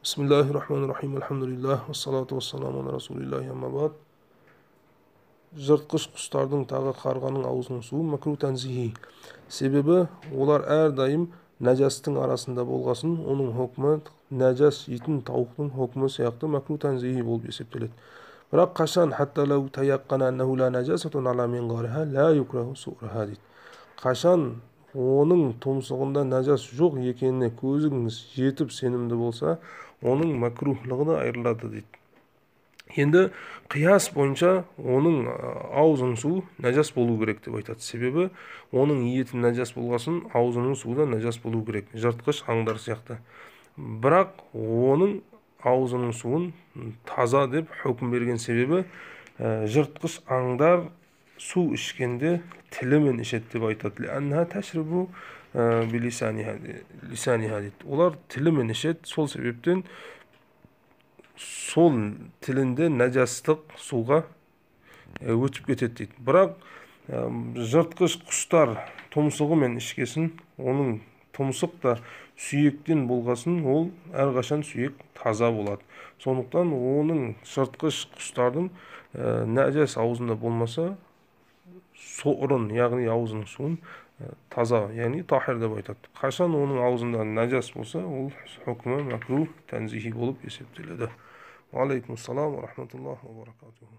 Bismillahirrahmanirrahim. Elhamdülillah. Vessalatu vesselamu ala Resulillahi amma ba'd. Жыртқыш құстардың тағы қарғаның аузының суы макруh тәнзихи. Себебі олар әрдайым нәжастың арасында болғасын, оның хукмы нәжас итін, тауықтың хукмы сияқты макруh тәнзихи болып есептеледі. Бірақ қашан хатта лау таяққана аннаху ла нәжасатун ала мин ғариха ла юкраху су'раха дейді. Қашан оның тұмсығында нәжас жоқ екеніне көзіңіз жетіп сенімді болса, оның макрухлығына айырылады дейді. Енді қияс бойынша оның аузының суы нәжас болу керек деп айтады. Себебі оның еті нәжас болғасын, аузының суы да нәжас болу керек. Жыртқыш аңдар сияқты. Бірақ оның аузының суын таза деп хөкім берген себебі жыртқыш аңдар су ішкенде тілімен ішеді деп айтады. Анна ташрибу билисаниха дейді. Олар тілімен ішеді, сол себептен сол тілінде нәжастық суға өтіп кетеді дейді. Бірақ жыртқыш құстар тұмсығымен ішкесін, оның тұмсық та сүйектен болғасын, ол әрқашан сүйек таза болады. Сондықтан оның жыртқыш құстардың нәжас аузында болмаса, соғырын, яғни аузының суын таза, яғни тахир деп айтады. Қашан оның аузында нәжас болса, ол хукмы макруh тәнзихи болып есептеледі. Алейкум ассалам ва рахматуллахи ва баракатуху.